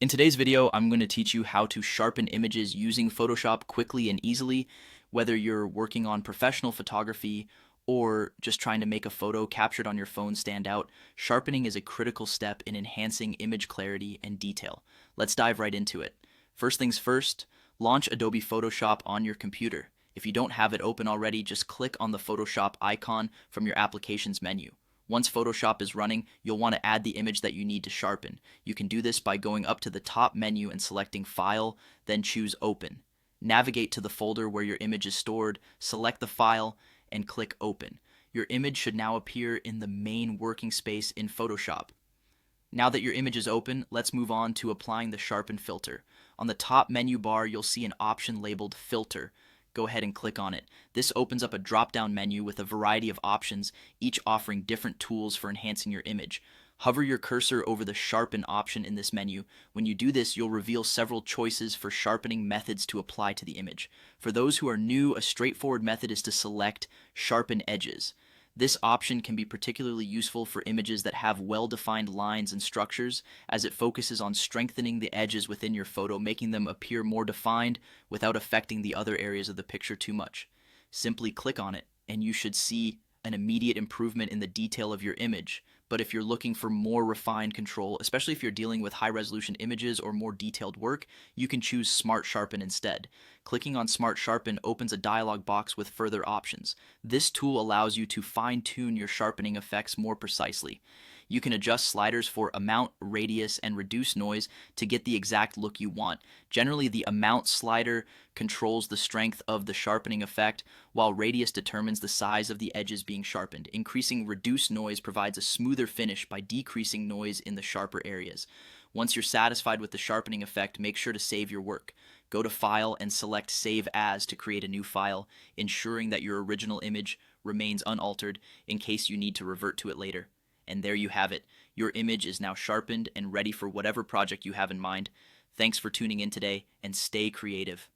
In today's video, I'm going to teach you how to sharpen images using Photoshop quickly and easily, whether you're working on professional photography or just trying to make a photo captured on your phone stand out. Sharpening is a critical step in enhancing image clarity and detail. Let's dive right into it. First things first, launch Adobe Photoshop on your computer. If you don't have it open already, just click on the Photoshop icon from your applications menu. Once Photoshop is running, you'll want to add the image that you need to sharpen. You can do this by going up to the top menu and selecting File, then choose Open. Navigate to the folder where your image is stored, select the file, and click Open. Your image should now appear in the main working space in Photoshop. Now that your image is open, let's move on to applying the Sharpen filter. On the top menu bar, you'll see an option labeled Filter. Go ahead and click on it. This opens up a drop-down menu with a variety of options, each offering different tools for enhancing your image. Hover your cursor over the Sharpen option in this menu. When you do this, you'll reveal several choices for sharpening methods to apply to the image. For those who are new, a straightforward method is to select Sharpen Edges. This option can be particularly useful for images that have well-defined lines and structures, as it focuses on strengthening the edges within your photo, making them appear more defined without affecting the other areas of the picture too much. Simply click on it, and you should see an immediate improvement in the detail of your image. But if you're looking for more refined control, especially if you're dealing with high-resolution images or more detailed work, you can choose Smart Sharpen instead. Clicking on Smart Sharpen opens a dialog box with further options. This tool allows you to fine-tune your sharpening effects more precisely. You can adjust sliders for amount, radius, and reduce noise to get the exact look you want. Generally, the amount slider controls the strength of the sharpening effect, while radius determines the size of the edges being sharpened. Increasing reduce noise provides a smoother finish by decreasing noise in the sharper areas. Once you're satisfied with the sharpening effect, make sure to save your work. Go to File and select Save As to create a new file, ensuring that your original image remains unaltered in case you need to revert to it later. And there you have it. Your image is now sharpened and ready for whatever project you have in mind. Thanks for tuning in today, and stay creative.